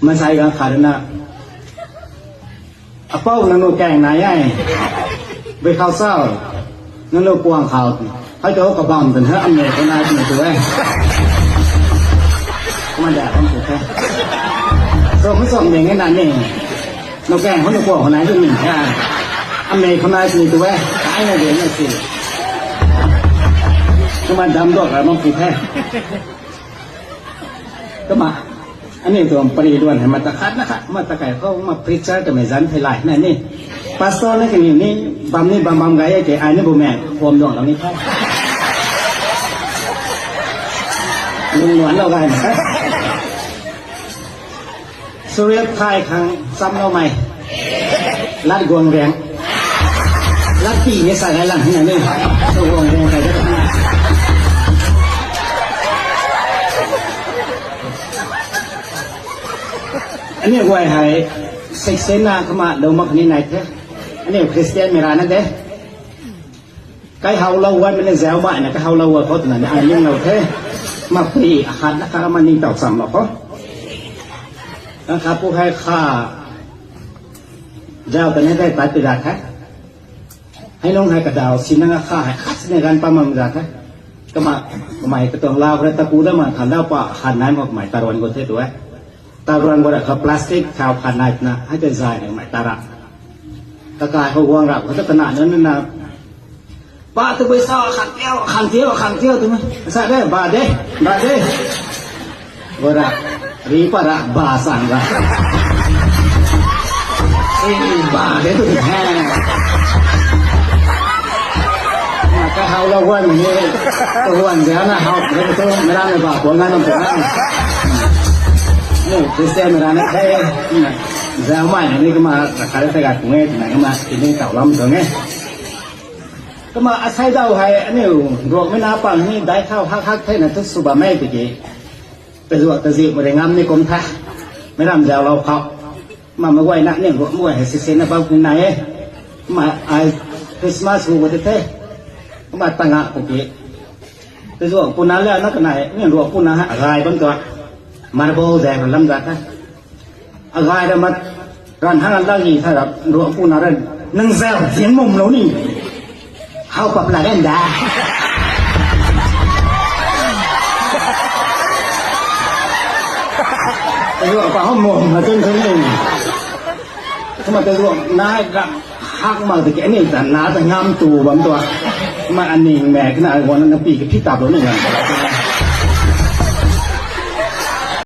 มาใส่กันขาดนะอ่ะเป้านั่นโนแกงไหนไอ้ไปข้าวเศร้านั่นโนกวางข่าวให้เจ้ากระบังเป็นเฮ้ออเมริกันนายเป็นตัวเองมันแดดมันถูกแค่เราไม่ส่งอย่างนั้นนี่โนแกงเขาโนกวางคนไหนก็มีแค่อเมริกันนายเป็นตัวเองตายในเดือนนี้สิก็มันดำดอกอะไรมันผูกแค่ก็มาอันนี้ตัวปรีดวนให้มาตะคัดนะครับมาตะไก่เขามาพริกเจอร์กับเมจันไทยไลน์นั่นนี่พาสต้านี่กันนี่บำนี่บำไก่ไอ้ไอ้นี่บุแม่ความดวงเรานี่ครับลุงหนวดเราไงนะครับสุริยไทยครั้งซ้ำเราใหม่ลัดกวงแรงลัดปีนี่ใส่อะไรหลังนี่นี่ตัวกวงแรงใส่ได้ไหมอันนี้วัยหายเซ็กเซน่าขมาเดิมมาคนนี้ไหนเท่อันนี้คริสเตียนเมรานั่นเด้ใครเฮาเราวันเป็นแซวบ้านนะก็เฮาเราเขาตัวนั้นอันนี้เราเท่มาปีอาหารนักการมันนิ่งตอกซ้ำหรอกเขานะครับผู้ให้ข้าเจ้าตัวนี้ได้ตัดไปได้แท้ให้น้องให้กระดาวสินังข้าให้คัดในการประมาณได้แท้ก็มาหมายกระตองลาวกระตะกูได้มาขันดาวปะขันไหนมาหมายตารวันบนเทตัวตารังบดเขาพลาสติกข่าวผ่านนายนะให้เป็นสายหนึ่งหมายตาระตะกายเขาวางรับเขาจะขนาดนั้นนะป้าตัวไปซ้อขันเที่ยวตัวมั้ยใช่ได้บาเด้บดรีปะระบาสังกะบาเด้ตัวแท้ก็เขาเราวันนี้ตัววันเดียวนะเขาไม่ต้องไม่ได้ไม่บาผลงานต้องผลงานนี่คริสเตียนเวลาเนี่ยแค่แซวไม่นี่ก็มาขายได้แต่กุ้งเงี้ยไหนก็มากินเต่าล้ำตัวเงี้ยก็มาอาศัยเจ้าให้อันนี้รวมไม่น่าปังนี่ได้ข้าวฮักๆแค่นั้นทุกสุบะไม่ติดกี่แต่รวมแต่สิบริงามนี่กรมท่าไม่รำแซวเราเขามาไว้นักเนี่ยรวมไว้ให้เซนนะบ้างคุณนายมาไอคริสต์มาสวันเต้ก็มาตั้งอ่ะโอเคแต่รวมคุณนั้นแล้วนักไหนเนี่ยรวมคุณนะฮะอะไรบ้างตัวมาโบแดงลำดับนะอะไรแต่มาร้านห้างร้านนี้ถ้าแบบรวมผู้นารันนั่งแซวเสียงมุมเรานี่เขาปรับละเล่นได้แต่รวมกับเขาโมงมาจนถึงนี่ถ้ามาแต่รวมนายกับฮักมาแต่แกนี่แต่น้าแต่งามตูบางตัวมาอันนี้แม่ขนาดวันนั้นปีกับพี่ตับเราหนึ่ง